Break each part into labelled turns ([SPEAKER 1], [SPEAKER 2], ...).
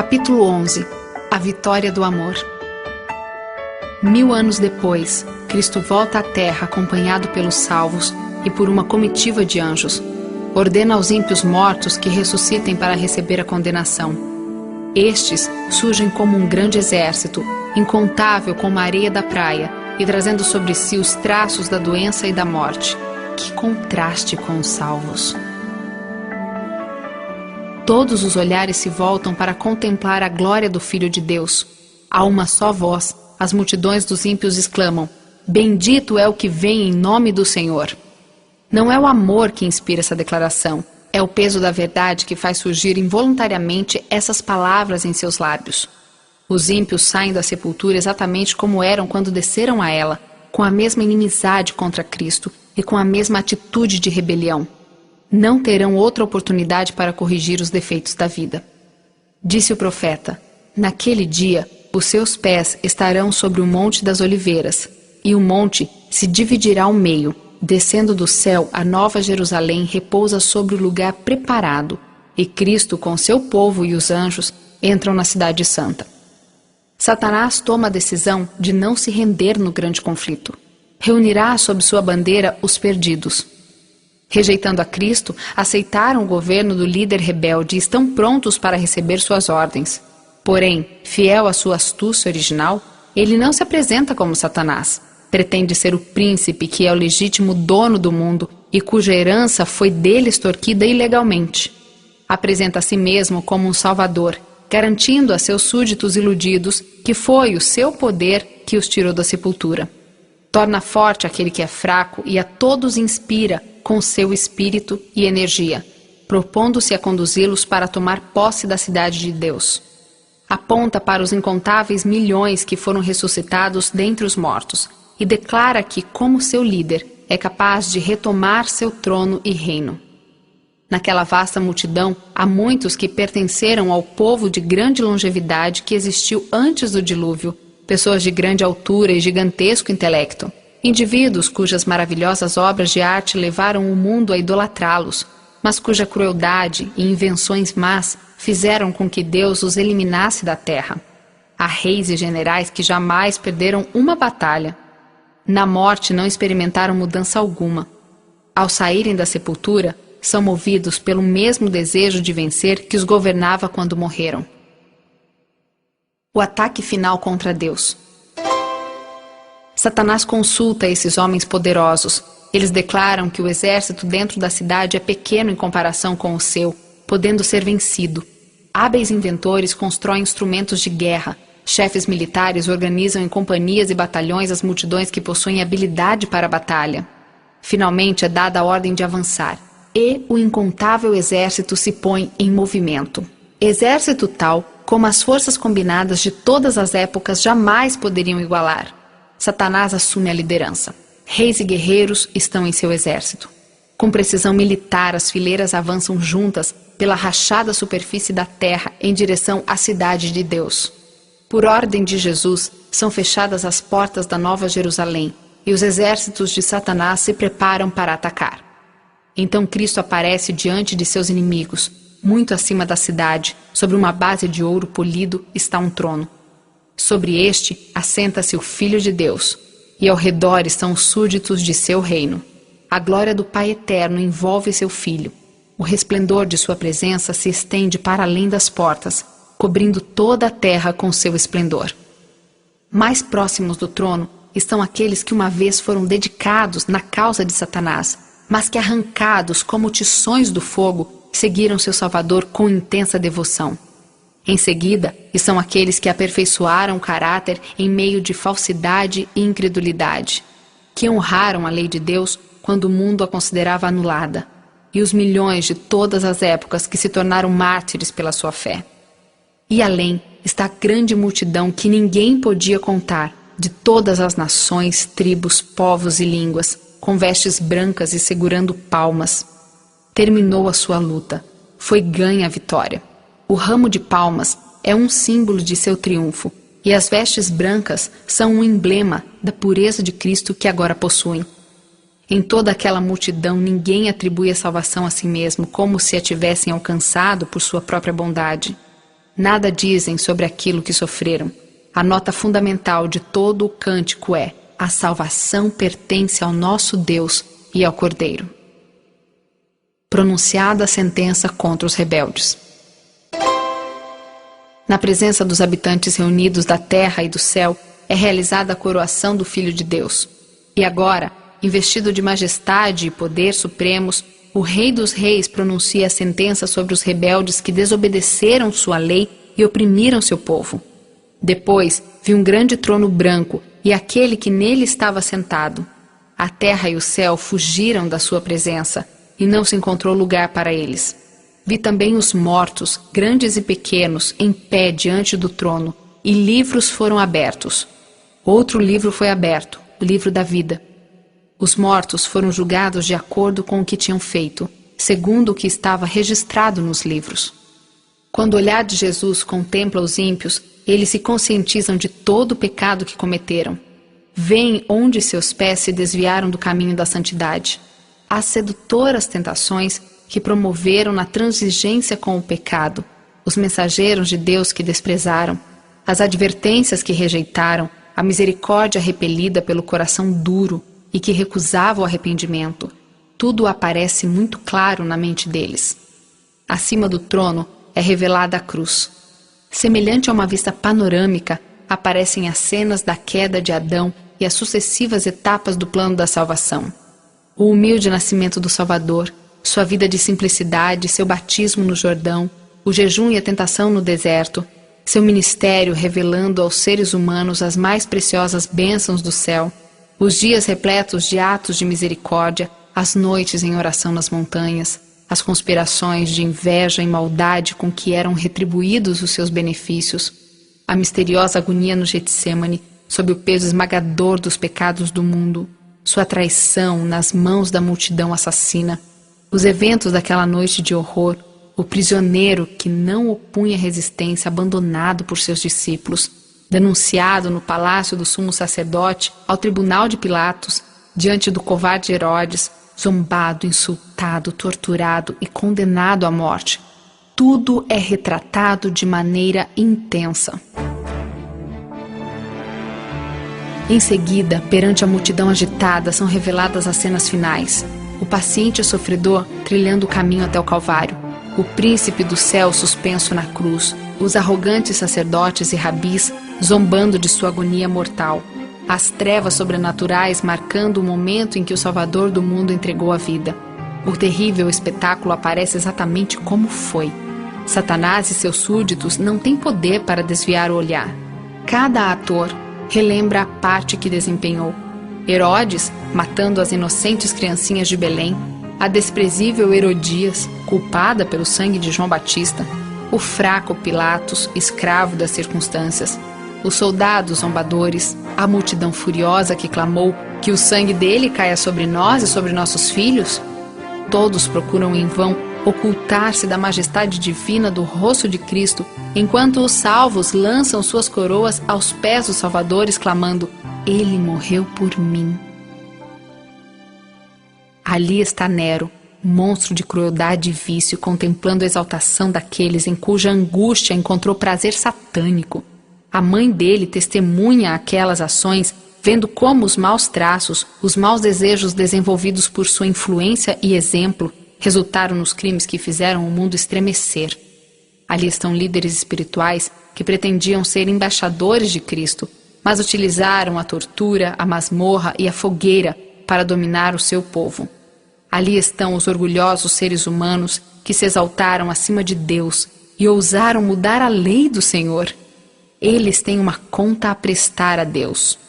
[SPEAKER 1] Capítulo 11. A vitória do amor. 1000 anos depois, Cristo volta à terra acompanhado pelos salvos e por uma comitiva de anjos. Ordena aos ímpios mortos que ressuscitem para receber a condenação. Estes surgem como um grande exército, incontável como a areia da praia, e trazendo sobre si os traços da doença e da morte. Que contraste com os salvos! Todos os olhares se voltam para contemplar a glória do Filho de Deus. A uma só voz, as multidões dos ímpios exclamam: Bendito é o que vem em nome do Senhor. Não é o amor que inspira essa declaração, é o peso da verdade que faz surgir involuntariamente essas palavras em seus lábios. Os ímpios saem da sepultura exatamente como eram quando desceram a ela, com a mesma inimizade contra Cristo e com a mesma atitude de rebelião. Não terão outra oportunidade para corrigir os defeitos da vida. Disse o profeta: Naquele dia, os seus pés estarão sobre o Monte das Oliveiras, e o monte se dividirá ao meio. Descendo do céu, a nova Jerusalém repousa sobre o lugar preparado, e Cristo, com seu povo e os anjos, entram na cidade santa. Satanás toma a decisão de não se render no grande conflito. Reunirá sob sua bandeira os perdidos. Rejeitando a Cristo, aceitaram o governo do líder rebelde e estão prontos para receber suas ordens. Porém, fiel à sua astúcia original, ele não se apresenta como Satanás. Pretende ser o príncipe que é o legítimo dono do mundo e cuja herança foi dele extorquida ilegalmente. Apresenta a si mesmo como um salvador, garantindo a seus súditos iludidos que foi o seu poder que os tirou da sepultura. Torna forte aquele que é fraco e a todos inspira com seu espírito e energia, propondo-se a conduzi-los para tomar posse da cidade de Deus. Aponta para os incontáveis milhões que foram ressuscitados dentre os mortos e declara que, como seu líder, é capaz de retomar seu trono e reino. Naquela vasta multidão, há muitos que pertenceram ao povo de grande longevidade que existiu antes do dilúvio, pessoas de grande altura e gigantesco intelecto. Indivíduos cujas maravilhosas obras de arte levaram o mundo a idolatrá-los, mas cuja crueldade e invenções más fizeram com que Deus os eliminasse da terra. Há reis e generais que jamais perderam uma batalha. Na morte não experimentaram mudança alguma. Ao saírem da sepultura, são movidos pelo mesmo desejo de vencer que os governava quando morreram. O ataque final contra Deus. Satanás consulta esses homens poderosos. Eles declaram que o exército dentro da cidade é pequeno em comparação com o seu, podendo ser vencido. Hábeis inventores constroem instrumentos de guerra. Chefes militares organizam em companhias e batalhões as multidões que possuem habilidade para a batalha. Finalmente é dada a ordem de avançar, e o incontável exército se põe em movimento. Exército tal como as forças combinadas de todas as épocas jamais poderiam igualar. Satanás assume a liderança. Reis e guerreiros estão em seu exército. Com precisão militar, as fileiras avançam juntas pela rachada superfície da terra em direção à cidade de Deus. Por ordem de Jesus, são fechadas as portas da Nova Jerusalém e os exércitos de Satanás se preparam para atacar. Então Cristo aparece diante de seus inimigos. Muito acima da cidade, sobre uma base de ouro polido, está um trono. Sobre este, assenta-se o Filho de Deus, e ao redor estão os súditos de seu reino. A glória do Pai Eterno envolve seu Filho. O resplendor de sua presença se estende para além das portas, cobrindo toda a terra com seu esplendor. Mais próximos do trono estão aqueles que uma vez foram dedicados na causa de Satanás, mas que, arrancados como tições do fogo, seguiram seu Salvador com intensa devoção. Em seguida, estão aqueles que aperfeiçoaram o caráter em meio de falsidade e incredulidade, que honraram a lei de Deus quando o mundo a considerava anulada, e os milhões de todas as épocas que se tornaram mártires pela sua fé. E além está a grande multidão que ninguém podia contar, de todas as nações, tribos, povos e línguas, com vestes brancas e segurando palmas. Terminou a sua luta. Foi ganha a vitória. O ramo de palmas é um símbolo de seu triunfo, e as vestes brancas são um emblema da pureza de Cristo que agora possuem. Em toda aquela multidão, ninguém atribui a salvação a si mesmo como se a tivessem alcançado por sua própria bondade. Nada dizem sobre aquilo que sofreram. A nota fundamental de todo o cântico é: a salvação pertence ao nosso Deus e ao Cordeiro. Pronunciada a sentença contra os rebeldes. Na presença dos habitantes reunidos da terra e do céu, é realizada a coroação do Filho de Deus. E agora, investido de majestade e poder supremos, o Rei dos Reis pronuncia a sentença sobre os rebeldes que desobedeceram sua lei e oprimiram seu povo. Depois, vi um grande trono branco e aquele que nele estava sentado. A terra e o céu fugiram da sua presença, e não se encontrou lugar para eles. Vi também os mortos, grandes e pequenos, em pé diante do trono, e livros foram abertos. Outro livro foi aberto, o livro da vida. Os mortos foram julgados de acordo com o que tinham feito, segundo o que estava registrado nos livros. Quando o olhar de Jesus contempla os ímpios, eles se conscientizam de todo o pecado que cometeram. Veem onde seus pés se desviaram do caminho da santidade. As sedutoras tentações que promoveram na transigência com o pecado, os mensageiros de Deus que desprezaram, as advertências que rejeitaram, a misericórdia repelida pelo coração duro e que recusava o arrependimento, tudo aparece muito claro na mente deles. Acima do trono é revelada a cruz. Semelhante a uma vista panorâmica, aparecem as cenas da queda de Adão e as sucessivas etapas do plano da salvação. O humilde nascimento do Salvador, sua vida de simplicidade, seu batismo no Jordão, o jejum e a tentação no deserto, seu ministério revelando aos seres humanos as mais preciosas bênçãos do céu, os dias repletos de atos de misericórdia, as noites em oração nas montanhas, as conspirações de inveja e maldade com que eram retribuídos os seus benefícios, a misteriosa agonia no Getsêmani, sob o peso esmagador dos pecados do mundo, sua traição nas mãos da multidão assassina, os eventos daquela noite de horror, o prisioneiro que não opunha resistência abandonado por seus discípulos, denunciado no palácio do sumo sacerdote ao tribunal de Pilatos, diante do covarde Herodes, zombado, insultado, torturado e condenado à morte. Tudo é retratado de maneira intensa. Em seguida, perante a multidão agitada, são reveladas as cenas finais. O paciente sofredor trilhando o caminho até o Calvário, o príncipe do céu suspenso na cruz, os arrogantes sacerdotes e rabis zombando de sua agonia mortal, as trevas sobrenaturais marcando o momento em que o Salvador do mundo entregou a vida. O terrível espetáculo aparece exatamente como foi. Satanás e seus súditos não têm poder para desviar o olhar. Cada ator relembra a parte que desempenhou. Herodes, matando as inocentes criancinhas de Belém, a desprezível Herodias, culpada pelo sangue de João Batista, o fraco Pilatos, escravo das circunstâncias, os soldados zombadores, a multidão furiosa que clamou que o sangue dele caia sobre nós e sobre nossos filhos. Todos procuram em vão ocultar-se da majestade divina do rosto de Cristo, enquanto os salvos lançam suas coroas aos pés dos salvadores, clamando: Ele morreu por mim. Ali está Nero, monstro de crueldade e vício, contemplando a exaltação daqueles em cuja angústia encontrou prazer satânico. A mãe dele testemunha aquelas ações, vendo como os maus traços, os maus desejos desenvolvidos por sua influência e exemplo, resultaram nos crimes que fizeram o mundo estremecer. Ali estão líderes espirituais que pretendiam ser embaixadores de Cristo, mas utilizaram a tortura, a masmorra e a fogueira para dominar o seu povo. Ali estão os orgulhosos seres humanos que se exaltaram acima de Deus e ousaram mudar a lei do Senhor. Eles têm uma conta a prestar a Deus.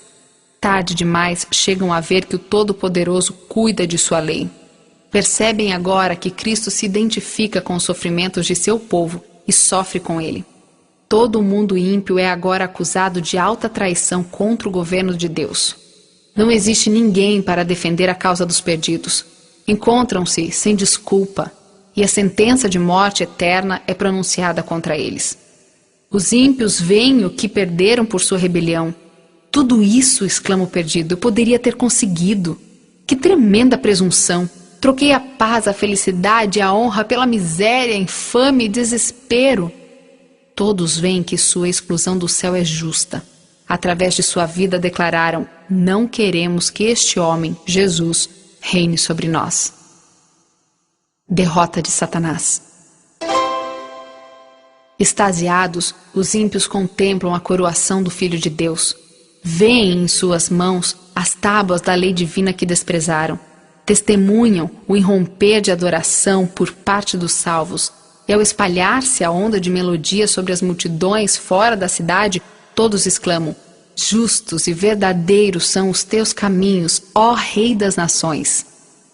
[SPEAKER 1] Tarde demais chegam a ver que o Todo-Poderoso cuida de sua lei. Percebem agora que Cristo se identifica com os sofrimentos de seu povo e sofre com ele. Todo o mundo ímpio é agora acusado de alta traição contra o governo de Deus. Não existe ninguém para defender a causa dos perdidos. Encontram-se sem desculpa, e a sentença de morte eterna é pronunciada contra eles. Os ímpios veem o que perderam por sua rebelião. Tudo isso, exclama o perdido, eu poderia ter conseguido. Que tremenda presunção! Troquei a paz, a felicidade e a honra pela miséria, infame e desespero. Todos veem que sua exclusão do céu é justa. Através de sua vida declararam: não queremos que este homem, Jesus, reine sobre nós. Derrota de Satanás. Extasiados, os ímpios contemplam a coroação do Filho de Deus. Veem em suas mãos as tábuas da lei divina que desprezaram. Testemunham o irromper de adoração por parte dos salvos. E ao espalhar-se a onda de melodia sobre as multidões fora da cidade, todos exclamam: justos e verdadeiros são os teus caminhos, ó Rei das Nações.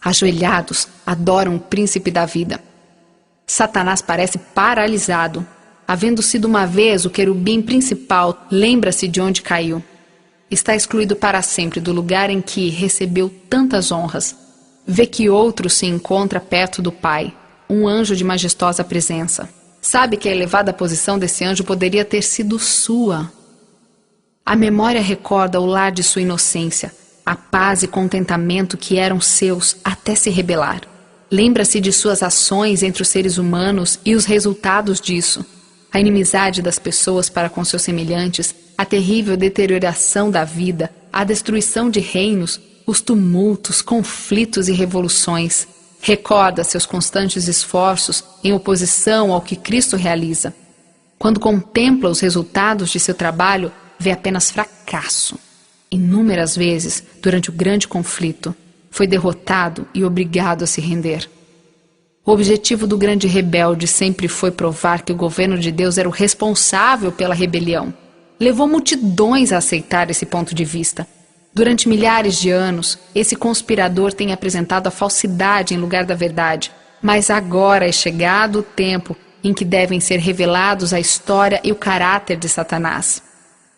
[SPEAKER 1] Ajoelhados, adoram o Príncipe da vida. Satanás parece paralisado. Havendo sido uma vez o querubim principal, lembra-se de onde caiu. Está excluído para sempre do lugar em que recebeu tantas honras. Vê que outro se encontra perto do Pai, um anjo de majestosa presença. Sabe que a elevada posição desse anjo poderia ter sido sua. A memória recorda o lar de sua inocência, a paz e contentamento que eram seus até se rebelar. Lembra-se de suas ações entre os seres humanos e os resultados disso. A inimizade das pessoas para com seus semelhantes, a terrível deterioração da vida, a destruição de reinos, os tumultos, conflitos e revoluções. Recorda seus constantes esforços em oposição ao que Cristo realiza. Quando contempla os resultados de seu trabalho, vê apenas fracasso. Inúmeras vezes, durante o grande conflito, foi derrotado e obrigado a se render. O objetivo do grande rebelde sempre foi provar que o governo de Deus era o responsável pela rebelião. Levou multidões a aceitar esse ponto de vista. Durante milhares de anos, esse conspirador tem apresentado a falsidade em lugar da verdade. Mas agora é chegado o tempo em que devem ser revelados a história e o caráter de Satanás.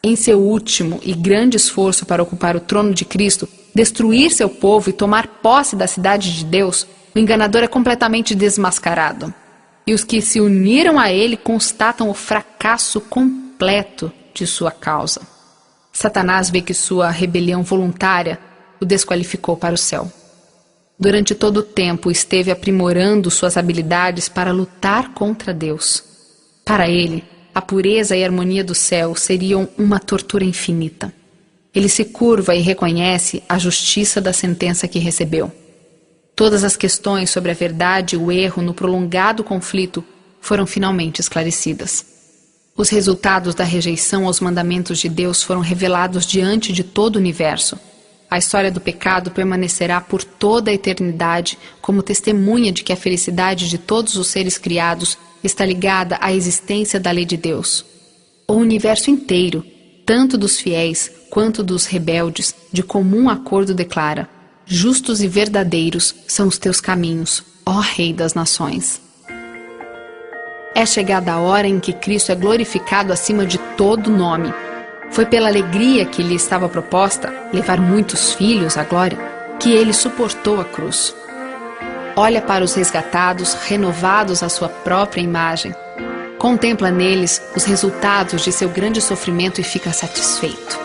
[SPEAKER 1] Em seu último e grande esforço para ocupar o trono de Cristo, destruir seu povo e tomar posse da cidade de Deus, o enganador é completamente desmascarado. E os que se uniram a ele constatam o fracasso completo de sua causa. Satanás vê que sua rebelião voluntária o desqualificou para o céu. Durante todo o tempo esteve aprimorando suas habilidades para lutar contra Deus. Para ele, a pureza e a harmonia do céu seriam uma tortura infinita. Ele se curva e reconhece a justiça da sentença que recebeu. Todas as questões sobre a verdade e o erro no prolongado conflito foram finalmente esclarecidas. Os resultados da rejeição aos mandamentos de Deus foram revelados diante de todo o universo. A história do pecado permanecerá por toda a eternidade como testemunha de que a felicidade de todos os seres criados está ligada à existência da lei de Deus. O universo inteiro, tanto dos fiéis quanto dos rebeldes, de comum acordo declara: justos e verdadeiros são os teus caminhos, ó Rei das Nações. É chegada a hora em que Cristo é glorificado acima de todo nome. Foi pela alegria que lhe estava proposta, levar muitos filhos à glória, que ele suportou a cruz. Olha para os resgatados, renovados à sua própria imagem. Contempla neles os resultados de seu grande sofrimento e fica satisfeito.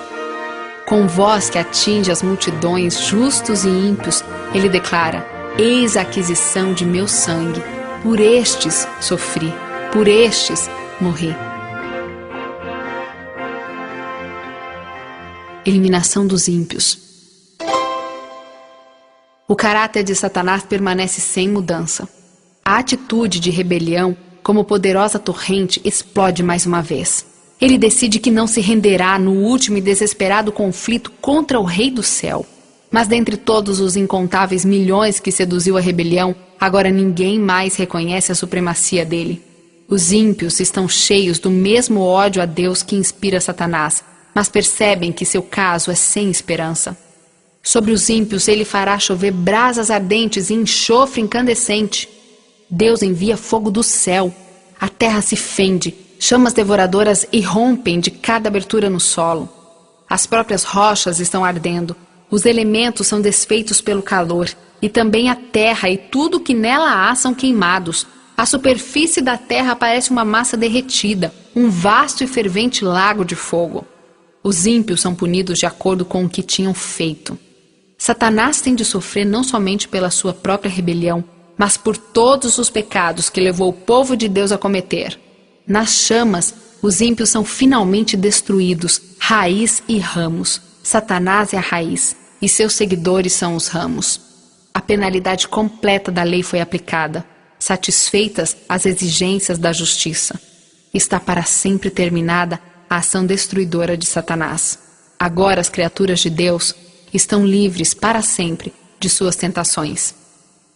[SPEAKER 1] Com voz que atinge as multidões, justos e ímpios, ele declara: eis a aquisição de meu sangue. Por estes sofri, por estes morri. Eliminação dos ímpios. O caráter de Satanás permanece sem mudança. A atitude de rebelião, como poderosa torrente, explode mais uma vez. Ele decide que não se renderá no último e desesperado conflito contra o Rei do Céu. Mas dentre todos os incontáveis milhões que seduziu a rebelião, agora ninguém mais reconhece a supremacia dele. Os ímpios estão cheios do mesmo ódio a Deus que inspira Satanás, mas percebem que seu caso é sem esperança. Sobre os ímpios ele fará chover brasas ardentes e enxofre incandescente. Deus envia fogo do céu. A terra se fende, chamas devoradoras irrompem de cada abertura no solo. As próprias rochas estão ardendo, os elementos são desfeitos pelo calor, e também a terra e tudo o que nela há são queimados. A superfície da terra parece uma massa derretida, um vasto e fervente lago de fogo. Os ímpios são punidos de acordo com o que tinham feito. Satanás tem de sofrer não somente pela sua própria rebelião, mas por todos os pecados que levou o povo de Deus a cometer. Nas chamas, Os ímpios são finalmente destruídos, raiz e ramos. Satanás é a raiz, e seus seguidores são os ramos. A penalidade completa da lei foi aplicada, satisfeitas as exigências da justiça. Está para sempre terminada a ação destruidora de Satanás. Agora as criaturas de Deus estão livres para sempre de suas tentações.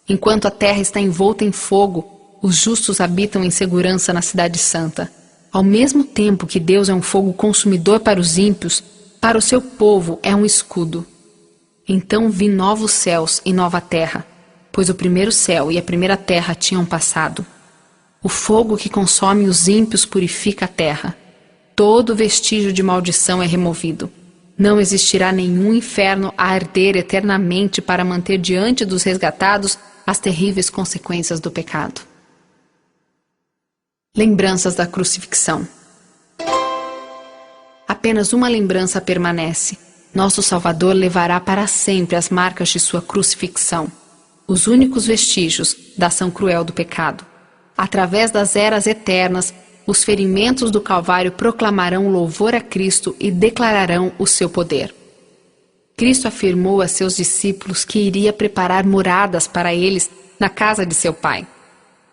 [SPEAKER 1] Enquanto a terra está envolta em fogo, os justos habitam em segurança na cidade santa. Ao mesmo tempo que Deus é um fogo consumidor para os ímpios, para o seu povo é um escudo. Então vi novos céus e nova terra, pois o primeiro céu e a primeira terra tinham passado. O fogo que consome os ímpios purifica a terra. Todo vestígio de maldição é removido. Não existirá nenhum inferno a arder eternamente para manter diante dos resgatados as terríveis consequências do pecado. Lembranças da crucifixão. Apenas uma lembrança permanece. Nosso Salvador levará para sempre as marcas de sua crucifixão, os únicos vestígios da ação cruel do pecado. Através das eras eternas, os ferimentos do Calvário proclamarão louvor a Cristo e declararão o seu poder. Cristo afirmou a seus discípulos que iria preparar moradas para eles na casa de seu Pai.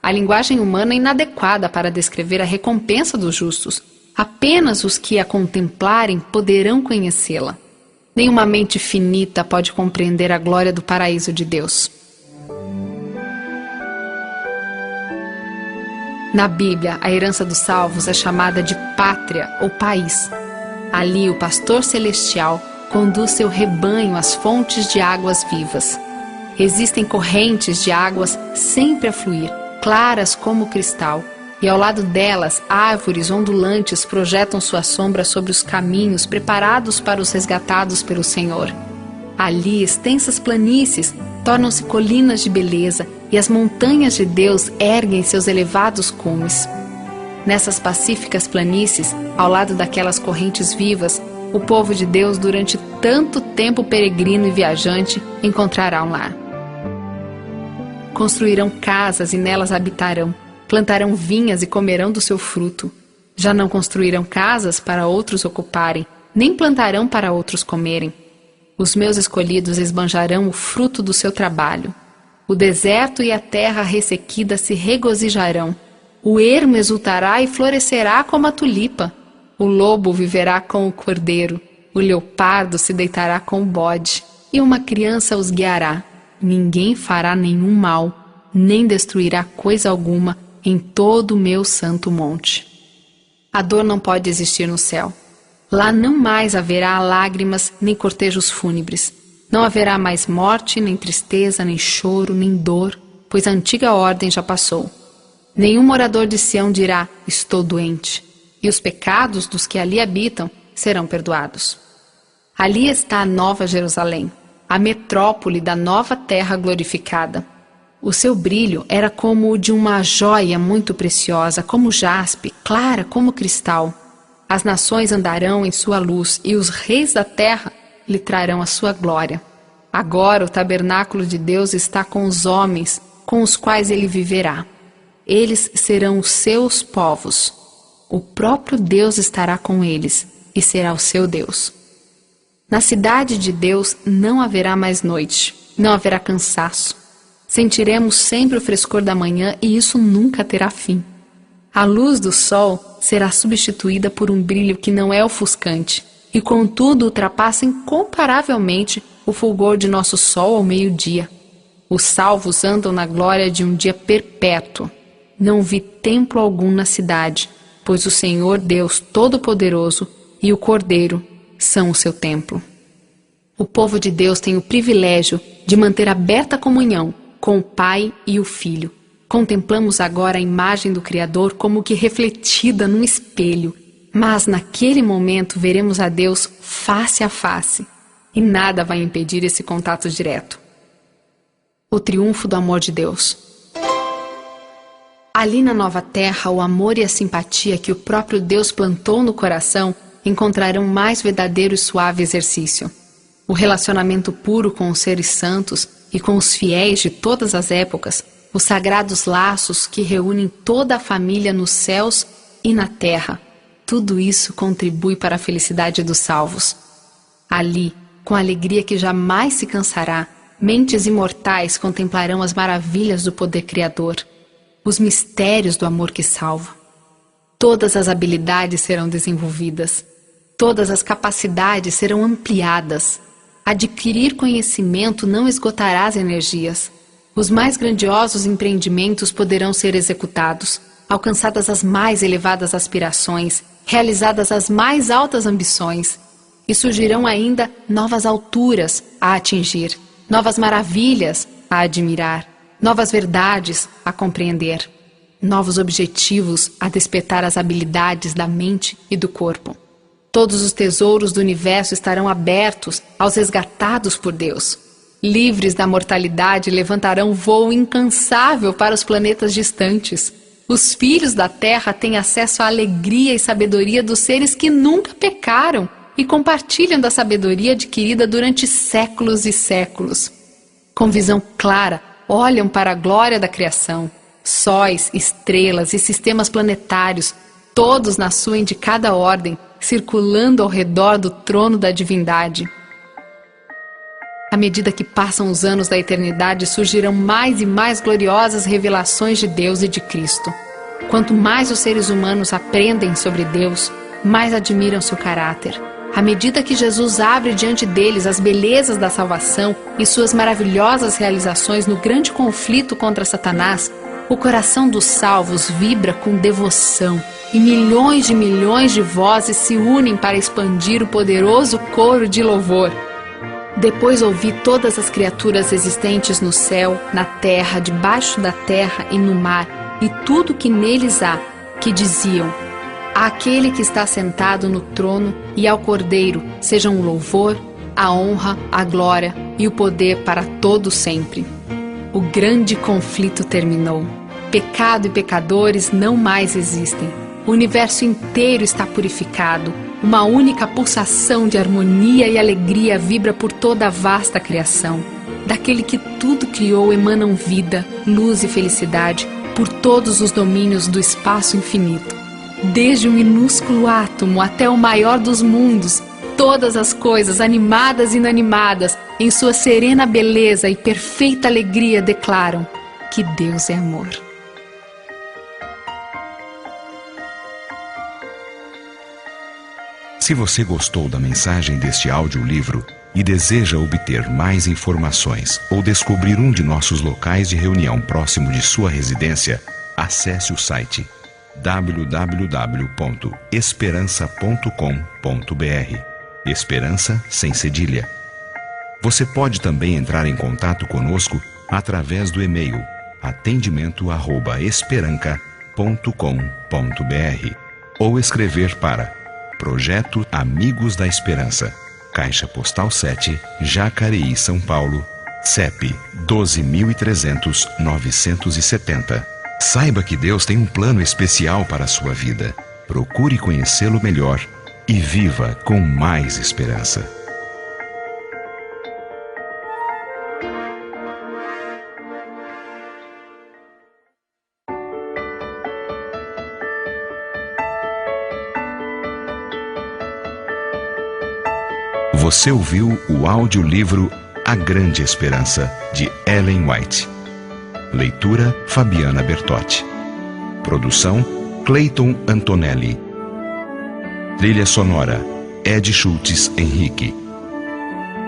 [SPEAKER 1] A linguagem humana é inadequada para descrever a recompensa dos justos. Apenas os que a contemplarem poderão conhecê-la. Nenhuma mente finita pode compreender a glória do paraíso de Deus. Na Bíblia, a herança dos salvos é chamada de pátria ou país. Ali, o pastor celestial conduz seu rebanho às fontes de águas vivas. Existem correntes de águas sempre a fluir, claras como cristal, e ao lado delas, árvores ondulantes projetam sua sombra sobre os caminhos preparados para os resgatados pelo Senhor. Ali, extensas planícies tornam-se colinas de beleza e as montanhas de Deus erguem seus elevados cumes. Nessas pacíficas planícies, ao lado daquelas correntes vivas, o povo de Deus, durante tanto tempo peregrino e viajante, encontrará um lar. Construirão casas e nelas habitarão. Plantarão vinhas e comerão do seu fruto. Já não construirão casas para outros ocuparem, nem plantarão para outros comerem. Os meus escolhidos esbanjarão o fruto do seu trabalho. O deserto e a terra ressequida se regozijarão. O ermo exultará e florescerá como a tulipa. O lobo viverá com o cordeiro. O leopardo se deitará com o bode. E uma criança os guiará. Ninguém fará nenhum mal, nem destruirá coisa alguma em todo o meu santo monte. A dor não pode existir no céu. Lá não mais haverá lágrimas nem cortejos fúnebres. Não haverá mais morte, nem tristeza, nem choro, nem dor, pois a antiga ordem já passou. Nenhum morador de Sião dirá, estou doente, e os pecados dos que ali habitam serão perdoados. Ali está a nova Jerusalém, a metrópole da nova terra glorificada. O seu brilho era como o de uma joia muito preciosa, como jaspe, clara como cristal. As nações andarão em sua luz e os reis da terra lhe trarão a sua glória. Agora o tabernáculo de Deus está com os homens, com os quais ele viverá. Eles serão os seus povos. O próprio Deus estará com eles e será o seu Deus. Na cidade de Deus não haverá mais noite, não haverá cansaço. Sentiremos sempre o frescor da manhã e isso nunca terá fim. A luz do sol será substituída por um brilho que não é ofuscante e, contudo, ultrapassa incomparavelmente o fulgor de nosso sol ao meio-dia. Os salvos andam na glória de um dia perpétuo. Não vi templo algum na cidade, pois o Senhor Deus Todo-Poderoso e o Cordeiro são o seu templo. O povo de Deus tem o privilégio de manter aberta a comunhão com o Pai e o Filho. Contemplamos agora a imagem do Criador como que refletida num espelho, mas naquele momento veremos a Deus face a face, e nada vai impedir esse contato direto. O triunfo do amor de Deus. Ali na nova terra, o amor e a simpatia que o próprio Deus plantou no coração encontrarão mais verdadeiro e suave exercício. O relacionamento puro com os seres santos e com os fiéis de todas as épocas, os sagrados laços que reúnem toda a família nos céus e na terra, Tudo isso contribui para a felicidade dos salvos. Ali, com alegria que jamais se cansará, mentes imortais contemplarão as maravilhas do poder criador, os mistérios do amor que salva. Todas as habilidades serão desenvolvidas, todas as capacidades serão ampliadas. Adquirir conhecimento não esgotará as energias. Os mais grandiosos empreendimentos poderão ser executados, alcançadas as mais elevadas aspirações, realizadas as mais altas ambições, e surgirão ainda novas alturas a atingir, novas maravilhas a admirar, novas verdades a compreender, novos objetivos a despertar as habilidades da mente e do corpo. Todos os tesouros do universo estarão abertos aos resgatados por Deus. Livres da mortalidade, levantarão voo incansável para os planetas distantes. Os filhos da Terra têm acesso à alegria e sabedoria dos seres que nunca pecaram e compartilham da sabedoria adquirida durante séculos e séculos. Com visão clara, olham para a glória da criação. Sóis, estrelas e sistemas planetários, todos na sua indicada ordem, circulando ao redor do trono da divindade. À medida que passam os anos da eternidade, surgirão mais e mais gloriosas revelações de Deus e de Cristo. Quanto mais os seres humanos aprendem sobre Deus, mais admiram seu caráter. À medida que Jesus abre diante deles as belezas da salvação e suas maravilhosas realizações no grande conflito contra Satanás, o coração dos salvos vibra com devoção e milhões de vozes se unem para expandir o poderoso coro de louvor. Depois ouvi todas as criaturas existentes no céu, na terra, debaixo da terra e no mar, e tudo que neles há, que diziam: àquele que está sentado no trono e ao Cordeiro sejam o louvor, a honra, a glória e o poder para todo sempre. O grande conflito terminou. Pecado e pecadores não mais existem. O universo inteiro está purificado. Uma única pulsação de harmonia e alegria vibra por toda a vasta criação. Daquele que tudo criou emanam vida, luz e felicidade por todos os domínios do espaço infinito. Desde o minúsculo átomo até o maior dos mundos, todas as coisas, animadas e inanimadas, em sua serena beleza e perfeita alegria, declaram que Deus é amor.
[SPEAKER 2] Se você gostou da mensagem deste audiolivro e deseja obter mais informações ou descobrir um de nossos locais de reunião próximo de sua residência, acesse o site www.esperança.com.br. Esperança sem cedilha. Você pode também entrar em contato conosco através do e-mail atendimento@esperanca.com.br ou escrever para Projeto Amigos da Esperança, Caixa Postal 7, Jacareí, São Paulo, CEP 12.300.970. Saiba que Deus tem um plano especial para a sua vida. Procure conhecê-lo melhor e viva com mais esperança. Você ouviu o audiolivro A Grande Esperança, de Ellen White. Leitura Fabiana Bertotti. Produção Clayton Antonelli. Trilha sonora Ed Schultz Henrique.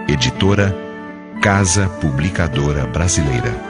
[SPEAKER 2] Editora Casa Publicadora Brasileira.